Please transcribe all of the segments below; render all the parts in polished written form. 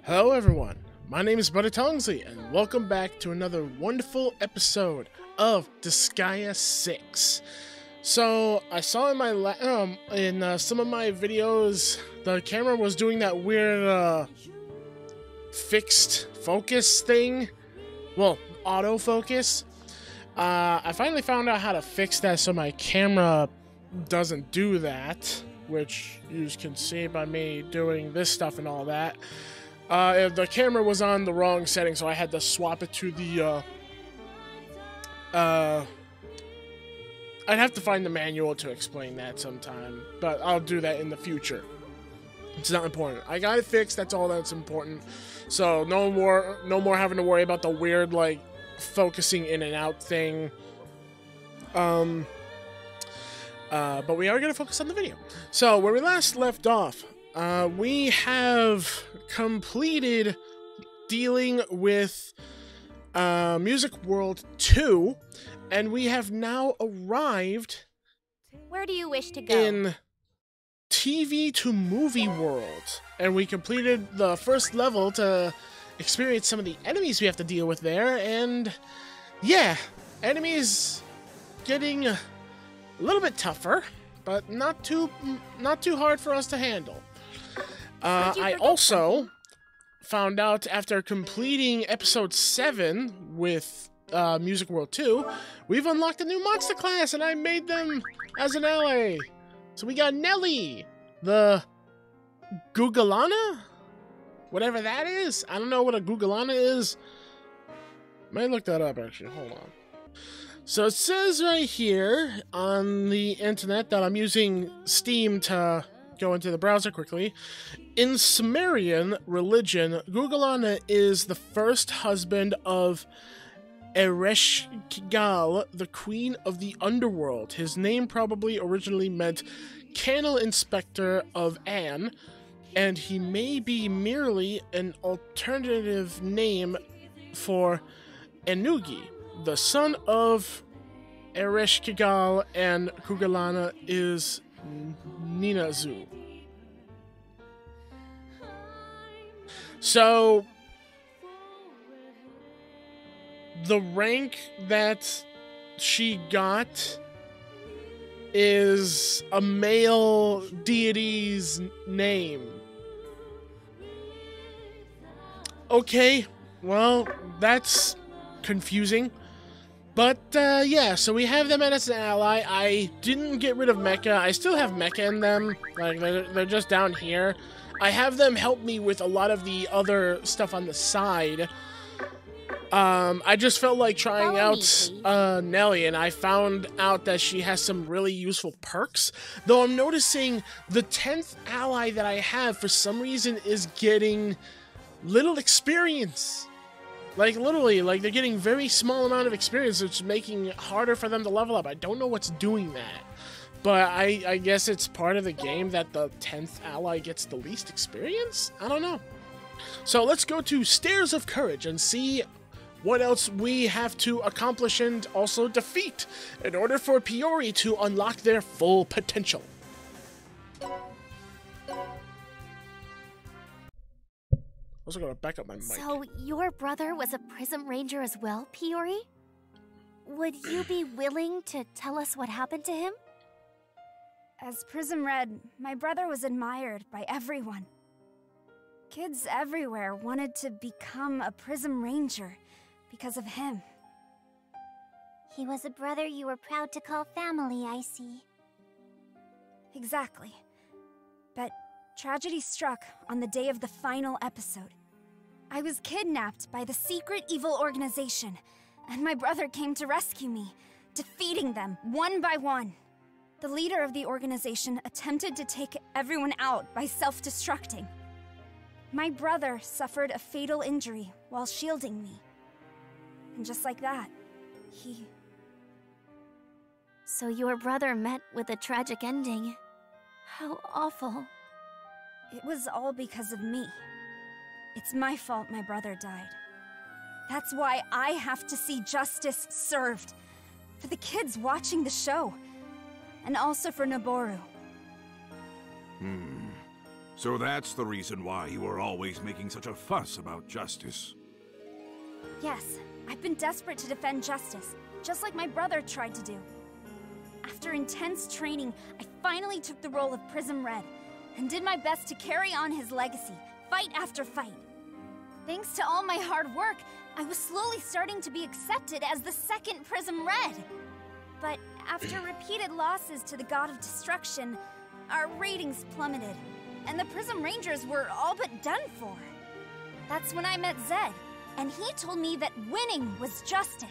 Hello everyone, my name is Tongsly, and welcome back to another wonderful episode of Disgaea 6. So, I saw in my some of my videos, the camera was doing that weird fixed focus thing. Well, autofocus. I finally found out how to fix that so my camera doesn't do that, which you can see by me doing this stuff and all that. The camera was on the wrong setting, so I had to swap it to the, I'd have to find the manual to explain that sometime, but I'll do that in the future. It's not important. I got it fixed, that's all that's important. So, no more having to worry about the weird, like, focusing in and out thing. But we are going to focus on the video. So, where we last left off, we have completed dealing with Music World 2, and we have now arrived. Where do you wish to go? In TV to movie world, and we completed the first level to experience some of the enemies we have to deal with there, and yeah, enemies getting a little bit tougher, but not too hard for us to handle. I also found out after completing episode 7 with Music World 2, we've unlocked a new monster class, and I made them as an ally. So we got Nelly, the Gugalana? Whatever that is. I don't know what a Gugalana is. Might look that up, actually. Hold on. So it says right here on the internet that I'm using Steam to go into the browser quickly. In Sumerian religion, Gugalana is the first husband of Ereshkigal, the queen of the underworld. His name probably originally meant Canal Inspector of An, and he may be merely an alternative name for Enugi, the son of Ereshkigal, and Gugalana is Ninazu. So, the rank that she got is a male deity's name. Okay, well, that's confusing. But, yeah, so we have them as an ally. I didn't get rid of Mecha. I still have Mecha in them. Like, they're just down here. I have them help me with a lot of the other stuff on the side. I just felt like trying out Nelly, and I found out that she has some really useful perks. Though I'm noticing the 10th ally that I have, for some reason, is getting little experience. Like, literally, like, they're getting very small amount of experience, which is making it harder for them to level up. I don't know what's doing that. But I guess it's part of the game that the 10th ally gets the least experience? I don't know. So let's go to Stairs of Courage and see what else we have to accomplish and also defeat in order for Piori to unlock their full potential. Also gotta back up my mic. So, your brother was a Prism Ranger as well, Piori? Would you be willing to tell us what happened to him? As Prism Red, my brother was admired by everyone. Kids everywhere wanted to become a Prism Ranger because of him. He was a brother you were proud to call family, I see. Exactly. But tragedy struck on the day of the final episode. I was kidnapped by the secret evil organization, and my brother came to rescue me, defeating them one by one. The leader of the organization attempted to take everyone out by self-destructing. My brother suffered a fatal injury while shielding me. And just like that, he... So your brother met with a tragic ending. How awful. It was all because of me. It's my fault my brother died. That's why I have to see justice served. For the kids watching the show. And also for Noboru. So that's the reason why you were always making such a fuss about justice. Yes, I've been desperate to defend justice, just like my brother tried to do. After intense training, I finally took the role of Prism Red, and did my best to carry on his legacy, fight after fight. Thanks to all my hard work, I was slowly starting to be accepted as the second Prism Red. But after repeated losses to the God of Destruction, our ratings plummeted, and the Prism Rangers were all but done for. That's when I met Zed, and he told me that winning was justice.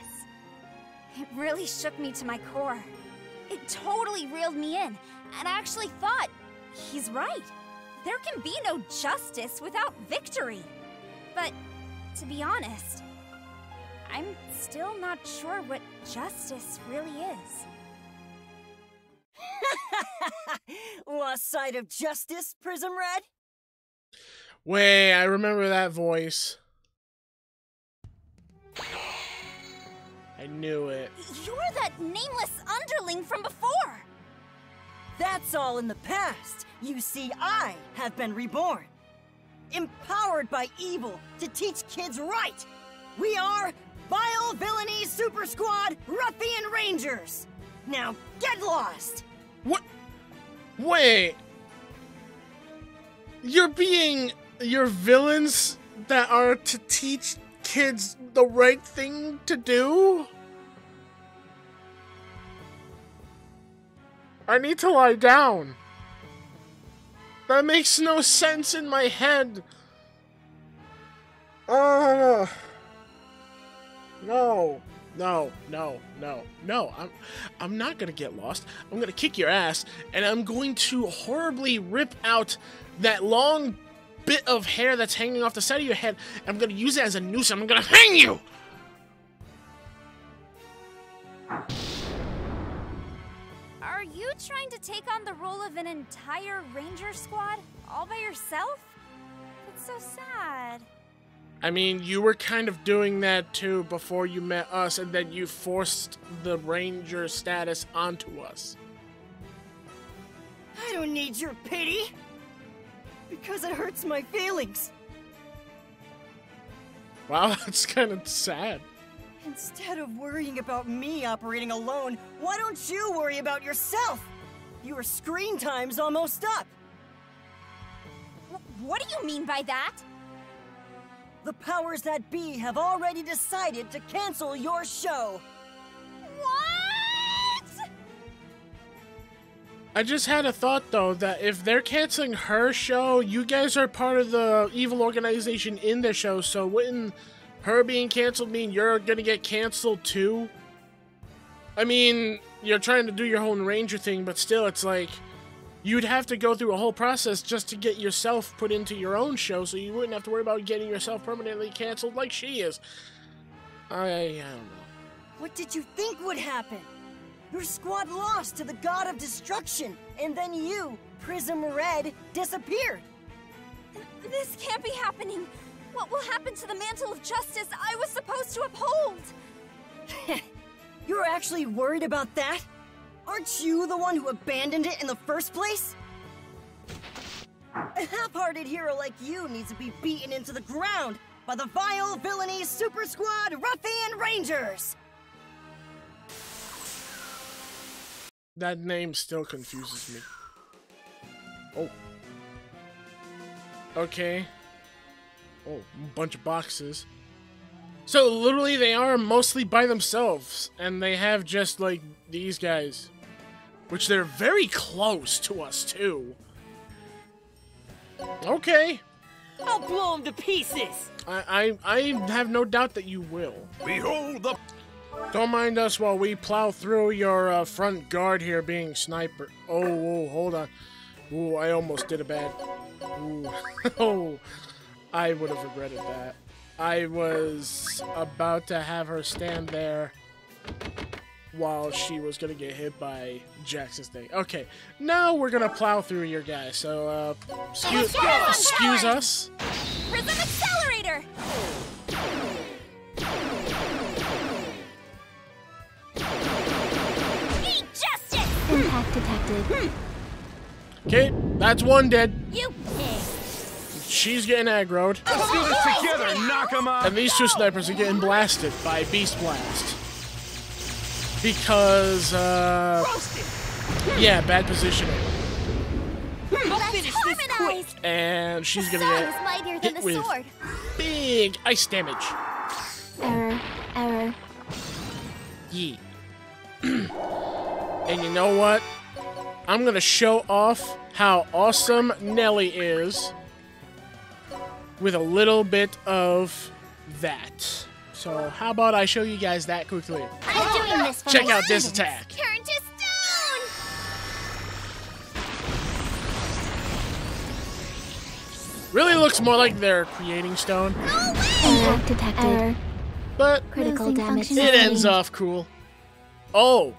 It really shook me to my core. It totally reeled me in, and I actually thought, he's right. There can be no justice without victory. But, to be honest, I'm still not sure what justice really is. Lost sight of justice, Prism Red? Wait, I remember that voice. I knew it. You're that nameless underling from before! That's all in the past. You see, I have been reborn. Empowered by evil to teach kids right. We are Vile Villainy Super Squad Ruffian Rangers. Now get lost! What? Wait. You're villains that are to teach kids the right thing to do? I need to lie down. That makes no sense in my head. No. I'm not gonna get lost. I'm gonna kick your ass, and I'm going to horribly rip out that long bit of hair that's hanging off the side of your head. I'm gonna use it as a noose, and I'm gonna hang you! Are you trying to take on the role of an entire Ranger squad all by yourself? That's so sad. I mean, you were kind of doing that too before you met us, and then you forced the Ranger status onto us. I don't need your pity. Because it hurts my feelings. Wow, that's kind of sad. Instead of worrying about me operating alone, why don't you worry about yourself? Your screen time's almost up. What do you mean by that? The powers that be have already decided to cancel your show. What? I just had a thought, though, that if they're canceling her show, you guys are part of the evil organization in the show, so wouldn't her being canceled mean you're gonna get canceled too? I mean, you're trying to do your own Ranger thing, but still, it's like, you'd have to go through a whole process just to get yourself put into your own show, so you wouldn't have to worry about getting yourself permanently canceled like she is. I don't know. What did you think would happen? Your squad lost to the God of Destruction, and then you, Prism Red, disappeared. This can't be happening. What will happen to the mantle of justice I was supposed to uphold? You're actually worried about that? Aren't you the one who abandoned it in the first place? A half-hearted hero like you needs to be beaten into the ground by the Vile Villainy Super Squad Ruffian Rangers! That name still confuses me. Oh. Okay. Oh, a bunch of boxes. So, literally, they are mostly by themselves. And they have just, like, these guys. Which they're very close to us, too. Okay. I'll blow them to pieces! I have no doubt that you will. Behold the... Don't mind us while we plow through your front guard here being sniper. Oh, hold on. Ooh, I almost did a bad... Ooh. Oh, I would have regretted that. I was about to have her stand there while she was going to get hit by Jackson's thing. Okay, now we're going to plow through your guys. So, excuse us. Prism Accelerator! Eat justice! Impact detected. Okay, that's one dead. You pig! she's getting aggroed. Let's do this together, Nakama! And these two snipers are getting blasted by Beast Blast. Because, yeah, bad positioning. And she's gonna get hit with big ice damage. Error. Yeah. And you know what? I'm gonna show off how awesome Nelly is with a little bit of that. So how about I show you guys that quickly? I'm doing this for Check my out this students. attack. Turn to stone! Really looks more like they're creating stone, Error detected. but Critical damage. it ends off cool. Oh.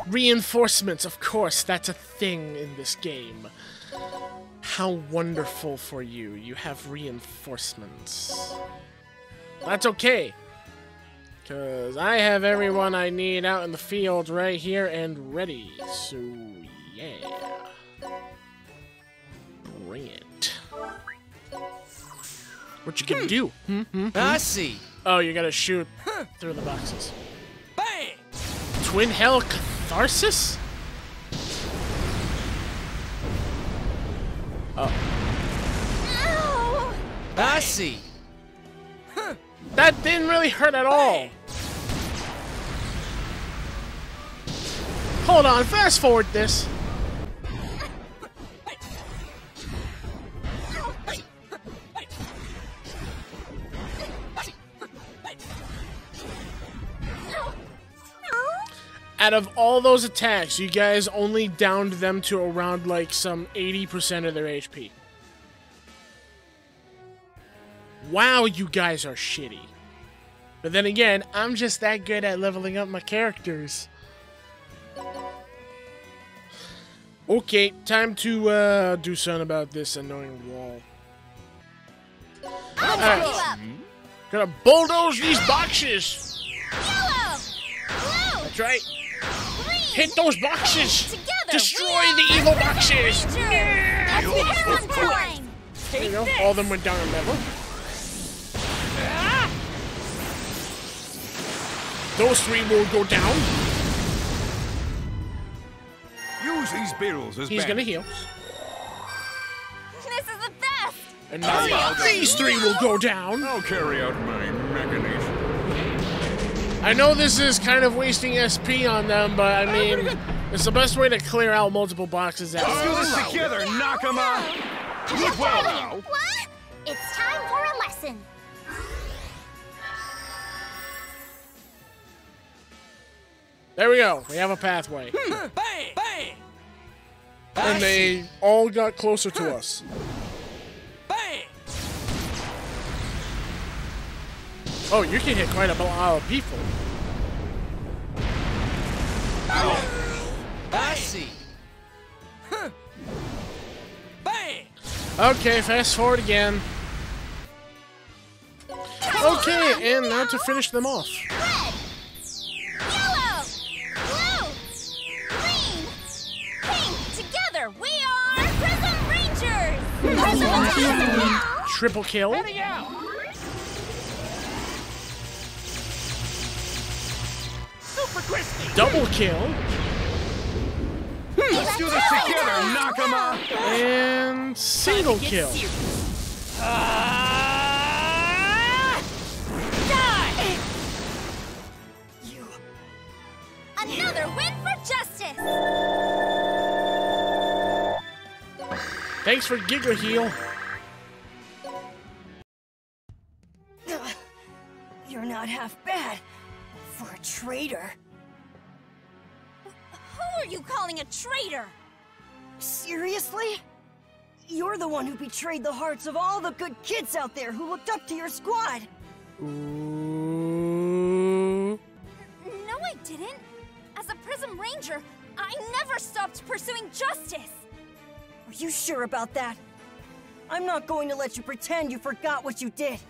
Reinforcements, of course, that's a thing in this game. How wonderful for you. You have reinforcements. That's okay. Because I have everyone I need out in the field right here and ready. So, yeah. Bring it. What you gonna do? I see. Oh, you're gonna shoot through the boxes. Bang! Twin Hell Catharsis? Oh. Ow! I see. That didn't really hurt at all. Hold on, fast forward this. Out of all those attacks, you guys only downed them to around like some 80% of their HP. Wow, you guys are shitty. But then again, I'm just that good at leveling up my characters. Okay, time to do something about this annoying wall. Alright, gonna bulldoze these boxes. Yellow! Blue! That's right. Green! Hit those boxes! Together, Destroy we are the evil boxes! Let's begin on time! There you go, all of them went down a level. Those three will go down. Use these barrels as He's gonna heal. This is the best! And now these three will go down. I'll carry out my machination. I know this is kind of wasting SP on them, but I mean, it's the best way to clear out multiple boxes at Let's do once. this together, Nakama! Look well now! What? It's time for a lesson. There we go. We have a pathway. Bang! Bang! And they all got closer to us. Bang! Oh, you can hit quite a lot of people. I see. Bang! Okay, fast forward again. Okay, and now to finish them off. Red! Yellow! Blue! Green! Pink! Together, we are Prism Rangers! Prism Triple kill. Super crispy! Double kill. Let's do this together, Nakama! And single kill. Die! Another win for justice! Thanks for Giga Heal. You're not half bad for a traitor. Who are you calling a traitor? Seriously? You're the one who betrayed the hearts of all the good kids out there who looked up to your squad. Ooh. No, I didn't. As a Prism Ranger, I never stopped pursuing justice. Are you sure about that? I'm not going to let you pretend you forgot what you did.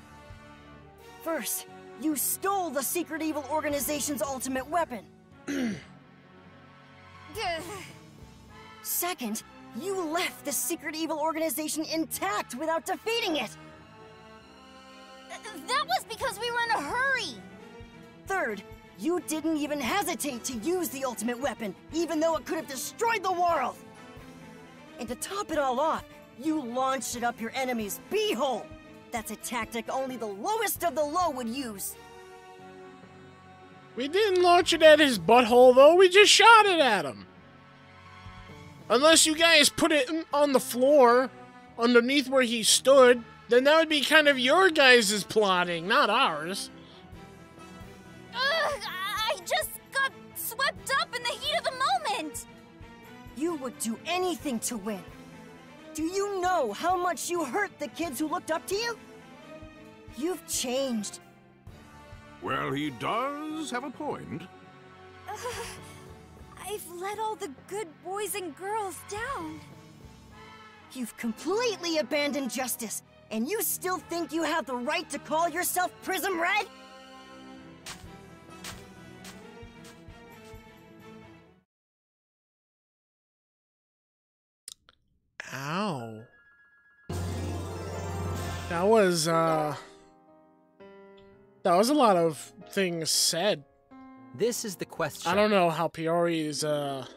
First, you stole the secret evil organization's ultimate weapon. Second, You left the secret evil organization intact without defeating it! That was because we were in a hurry! Third, you didn't even hesitate to use the ultimate weapon, even though it could have destroyed the world! And to top it all off, you launched it up your enemy's beehole! That's a tactic only the lowest of the low would use! We didn't launch it at his butthole, though. We just shot it at him. Unless you guys put it on the floor, underneath where he stood, then that would be kind of your guys' plotting, not ours. I just got swept up in the heat of the moment! You would do anything to win. Do you know how much you hurt the kids who looked up to you? You've changed. Well, he does have a point. I've let all the good boys and girls down. You've completely abandoned justice, and you still think you have the right to call yourself Prism Red? Ow. That was a lot of things said. This is the question. I don't know how Peori is gonna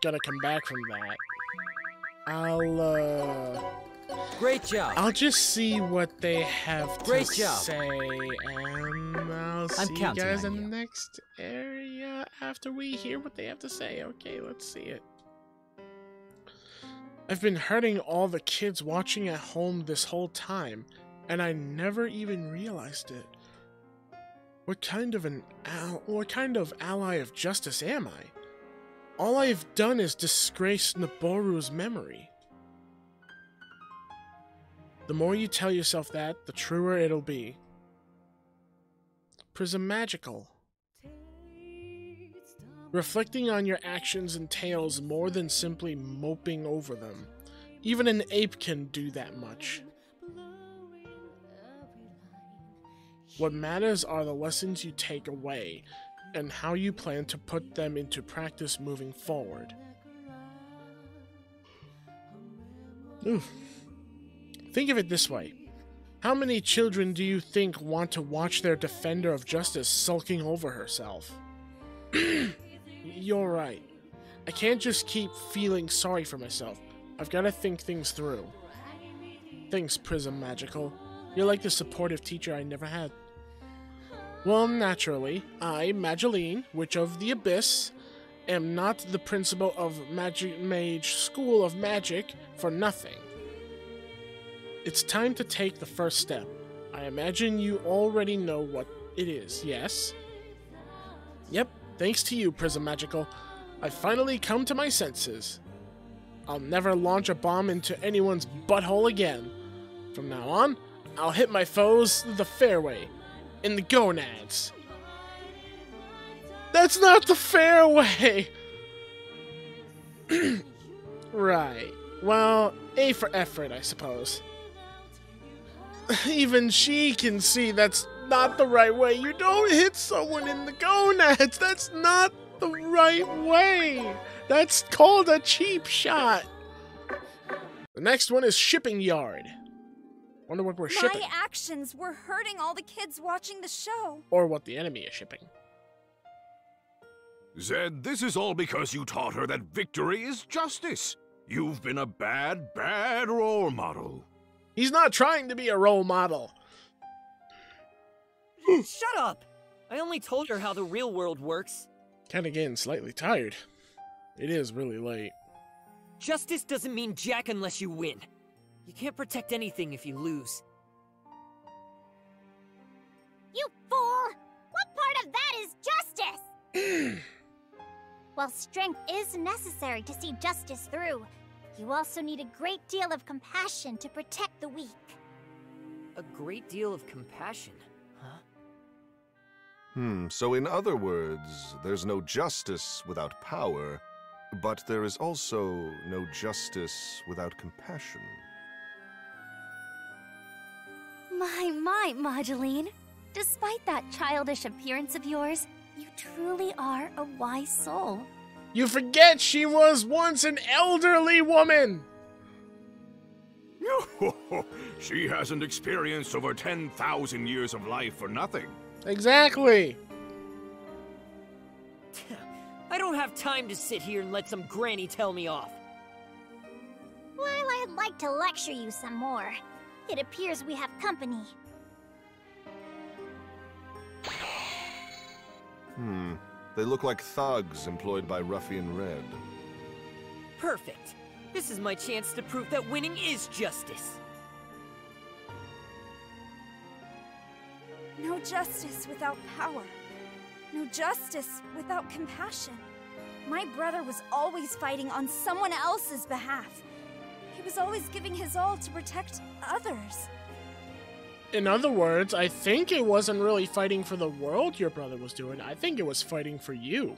come back from that. Great job. I'll just see what they have to Great job. say, and I'll see you counting guys on in you. the next area after we hear what they have to say. Okay, let's see it. I've been hurting all the kids watching at home this whole time, and I never even realized it. What kind of ally of justice am I? All I've done is disgrace Naboru's memory. The more you tell yourself that, the truer it'll be. Prism Magical. Reflecting on your actions entails more than simply moping over them. Even an ape can do that much. What matters are the lessons you take away, and how you plan to put them into practice moving forward. Oof. Think of it this way. How many children do you think want to watch their defender of justice sulking over herself? You're right. I can't just keep feeling sorry for myself. I've got to think things through. Thanks, Prism Magical. You're like the supportive teacher I never had. Well, naturally, I, Magileine, Witch of the Abyss, am not the principal of Mage School of Magic for nothing. It's time to take the first step. I imagine you already know what it is, yes? Yep, thanks to you, Prism Magical. I've finally come to my senses. I'll never launch a bomb into anyone's butthole again. From now on, I'll hit my foes the fair way. In the gonads. That's not the fair way! Right. Well, A for effort, I suppose. Even she can see that's not the right way. You don't hit someone in the gonads. That's not the right way. That's called a cheap shot. The next one is shipping yard. Wonder what we're shipping. My actions were hurting all the kids watching the show. Or what the enemy is shipping. Zed, this is all because you taught her that victory is justice. You've been a bad, bad role model. He's not trying to be a role model. Shut up! I only told her how the real world works. Kinda getting slightly tired. It is really late. Justice doesn't mean jack unless you win. You can't protect anything if you lose. You fool! What part of that is justice? While strength is necessary to see justice through, you also need a great deal of compassion to protect the weak. A great deal of compassion, huh? So in other words, there's no justice without power, but there is also no justice without compassion. My, Magileine. Despite that childish appearance of yours, you truly are a wise soul. You forget she was once an elderly woman! She hasn't experienced over 10,000 years of life for nothing. Exactly! I don't have time to sit here and let some granny tell me off. While I'd like to lecture you some more, it appears we have company. They look like thugs employed by Ruffian Red. Perfect. This is my chance to prove that winning is justice. No justice without power. No justice without compassion. My brother was always fighting on someone else's behalf. He was always giving his all to protect others. In other words, I think it wasn't really fighting for the world your brother was doing. I think it was fighting for you.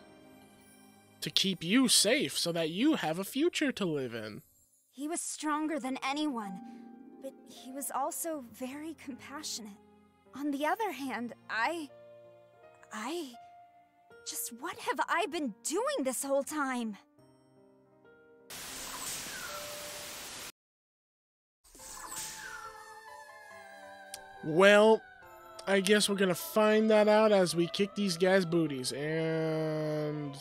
To keep you safe so that you have a future to live in. He was stronger than anyone, but he was also very compassionate. On the other hand, just what have I been doing this whole time? Well, I guess we're gonna find that out as we kick these guys' booties. And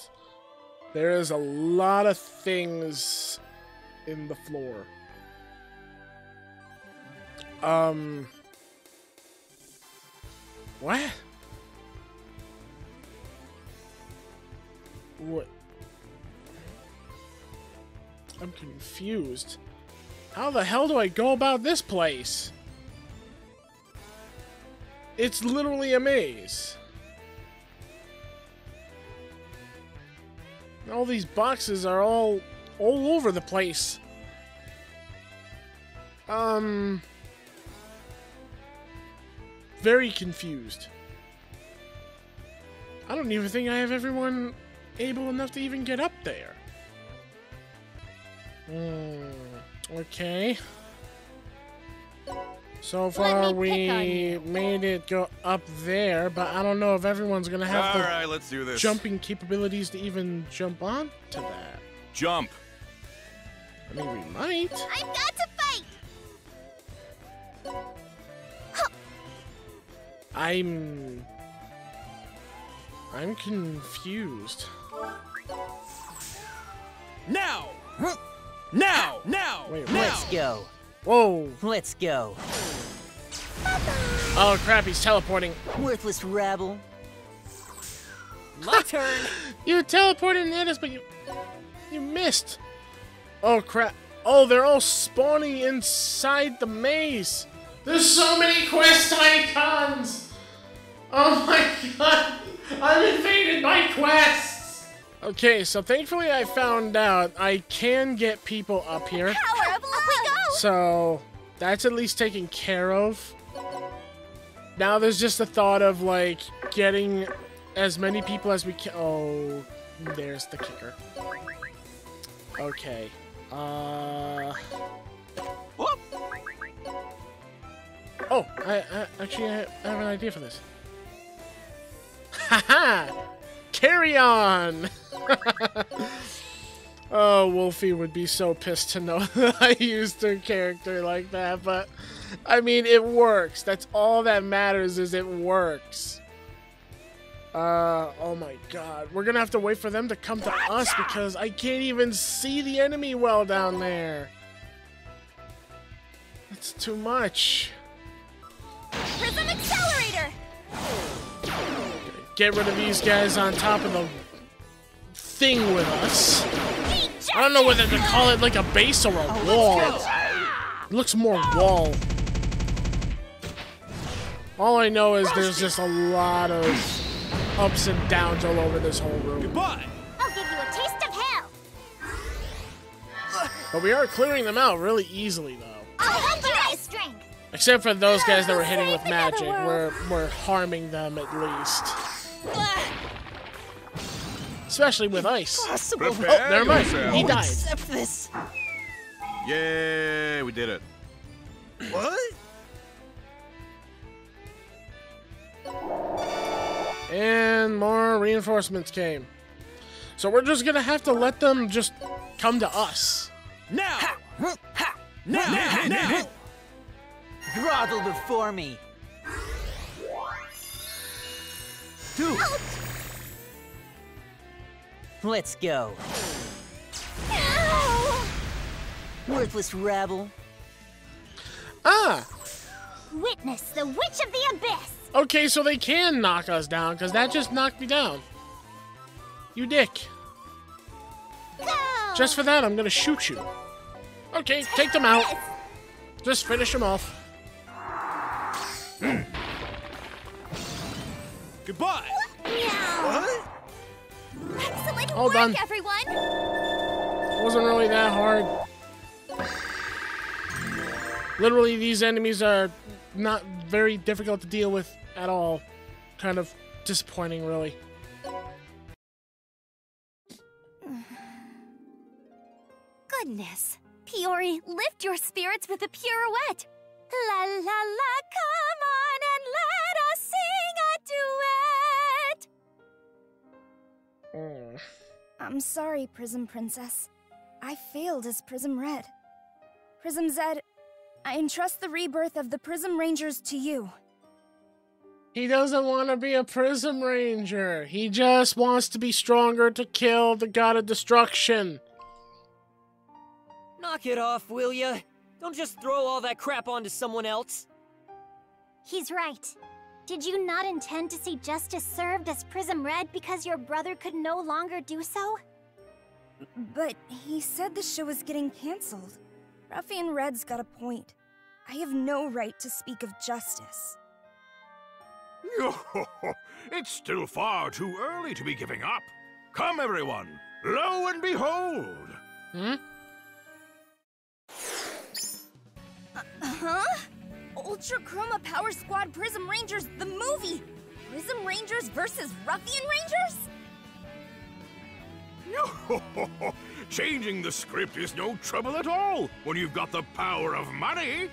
there is a lot of things in the floor. What? What? I'm confused. How the hell do I go about this place? It's literally a maze. All these boxes are all over the place. Very confused. I don't even think I have everyone able enough to even get up there. Okay. So far we made it go up there, but I don't know if everyone's gonna have the let's do this. jumping capabilities to even jump on to that. Jump. I mean, we might. I've got to fight! I'm confused. Now! Now! Now! Wait, Let's go. Whoa! Let's go. Oh crap, he's teleporting. Worthless rabble. My turn. You teleported at us, but you missed. Oh crap. Oh, they're all spawning inside the maze. There's so many quest icons. Oh my god. I'm invaded by quests. Okay, so thankfully I found out I can get people up here. Power of love! Up we go! So that's at least taken care of. Now there's just the thought of like getting as many people as we can. Oh, there's the kicker. Okay. Oh, I actually have an idea for this. Haha! Carry on! Oh, Wolfie would be so pissed to know that I used her character like that, but I mean, it works. That's all that matters, is it works. Oh my god. We're gonna have to wait for them to come to us because I can't even see the enemy well down there. That's too much. Prism Accelerator! Get rid of these guys on top of the thing with us. I don't know whether to call it like a base or a wall. It looks more wall. All I know is there's just a lot of ups and downs all over this whole room. Goodbye. I'll give you a taste of hell! But we are clearing them out really easily, though. I'll help you my strength! Except for those guys that were hitting with magic. We're harming them at least. Especially with ice. Possible. Oh, never mind. He died. Accept this. Yay, we did it. What? And more reinforcements came. So we're just gonna have to let them just come to us. Now! Now! Grovel before me. Dude! Let's go. Worthless rabble. Ah! Witness the Witch of the Abyss! Okay, so they can knock us down, because that just knocked me down. You dick. Go! Just for that, I'm gonna shoot you. Okay, take them out. Just finish them off. Goodbye! Meow. Excellent All work, done. everyone! Wasn't really that hard. Literally, these enemies are not very difficult to deal with at all. Kind of disappointing, really. Goodness. Piori, lift your spirits with a pirouette. La la la, come on and let us sing a duet. I'm sorry, Prism Princess. I failed as Prism Red. Prism Zed, I entrust the rebirth of the Prism Rangers to you. He doesn't want to be a Prism Ranger. He just wants to be stronger to kill the God of Destruction. Knock it off, will ya? Don't just throw all that crap onto someone else. He's right. Did you not intend to see Justice served as Prism Red because your brother could no longer do so? But he said the show was getting cancelled. Ruffian Red's got a point. I have no right to speak of justice. It's still far too early to be giving up. Come, everyone. Lo and behold. Huh? Ultra Chroma Power Squad Prism Rangers, the movie! Prism Rangers versus Ruffian Rangers? Changing the script is no trouble at all when you've got the power of money.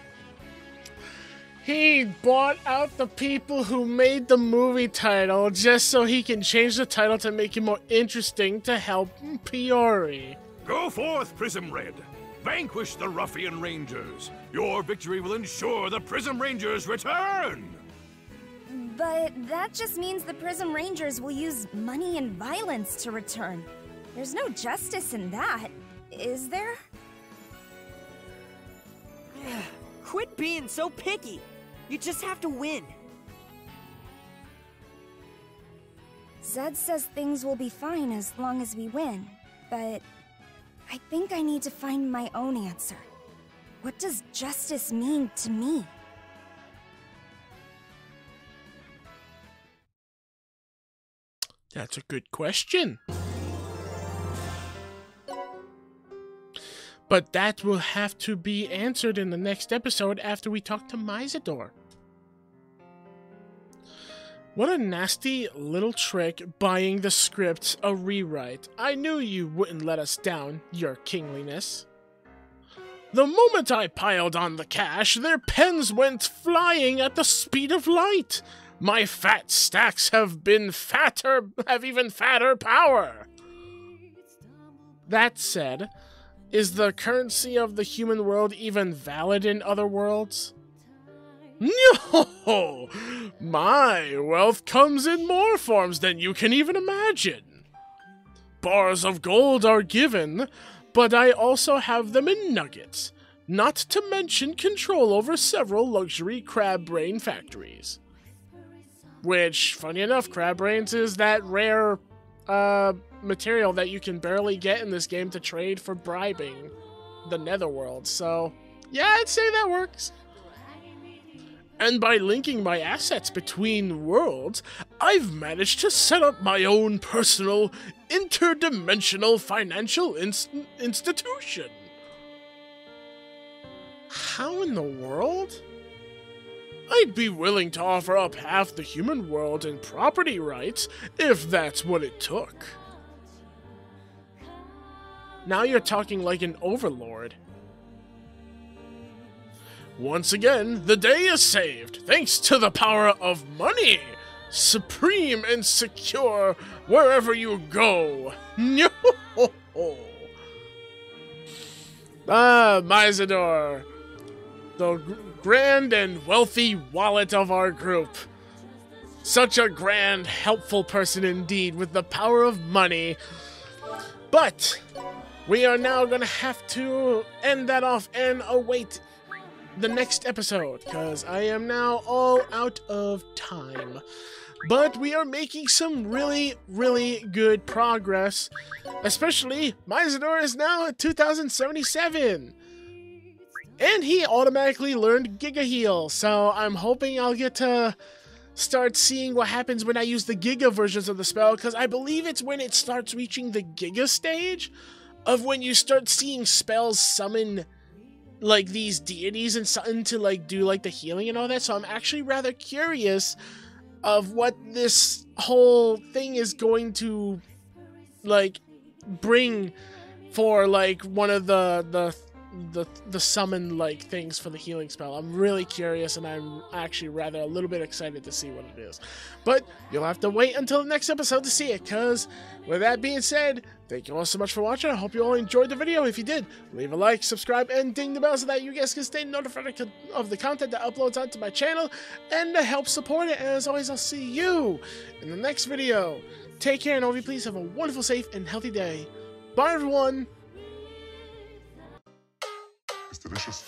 He bought out the people who made the movie title just so he can change the title to make it more interesting to help Piori. Go forth, Prism Red. Vanquish the Ruffian Rangers. Your victory will ensure the Prism Rangers return. But that just means the Prism Rangers will use money and violence to return. There's no justice in that, is there? Quit being so picky. You just have to win. Zed says things will be fine as long as we win, but I think I need to find my own answer. What does justice mean to me? That's a good question. But that will have to be answered in the next episode after we talk to Mizador. What a nasty little trick buying the script a rewrite. I knew you wouldn't let us down, your kingliness. The moment I piled on the cash, their pens went flying at the speed of light. My fat stacks have even fatter power. That said, is the currency of the human world even valid in other worlds? No! My wealth comes in more forms than you can even imagine. Bars of gold are given, but I also have them in nuggets, not to mention control over several luxury crab brain factories. Which, funny enough, crab brains is that rare material that you can barely get in this game to trade for bribing the netherworld, so yeah, I'd say that works. And by linking my assets between worlds, I've managed to set up my own personal, interdimensional financial institution. How in the world? I'd be willing to offer up half the human world in property rights if that's what it took. Now you're talking like an overlord. Once again, the day is saved, thanks to the power of money! supreme and secure wherever you go. Ah, Mysador, the grand and wealthy wallet of our group. Such a grand, helpful person indeed, with the power of money. But we are now gonna have to end that off and await the next episode, because I am now all out of time. But we are making some really, really good progress. Especially, Mysador is now at 2077. And he automatically learned Giga Heal, so I'm hoping I'll get to start seeing what happens when I use the Giga versions of the spell, because I believe it's when it starts reaching the Giga stage of when you start seeing spells summon like these deities and something to like do like the healing and all that. So I'm actually rather curious of what this whole thing is going to like bring for like one of the summon like things for the healing spell. I'm really curious, and I'm actually rather a little bit excited to see what it is. But you'll have to wait until the next episode to see it, because with that being said, thank you all so much for watching. I hope you all enjoyed the video. If you did, leave a like, subscribe, and ding the bell so that you guys can stay notified of the content that uploads onto my channel and to help support it. And as always, I'll see you in the next video. Take care, and all of you please have a wonderful, safe, and healthy day. Bye, everyone. It's delicious.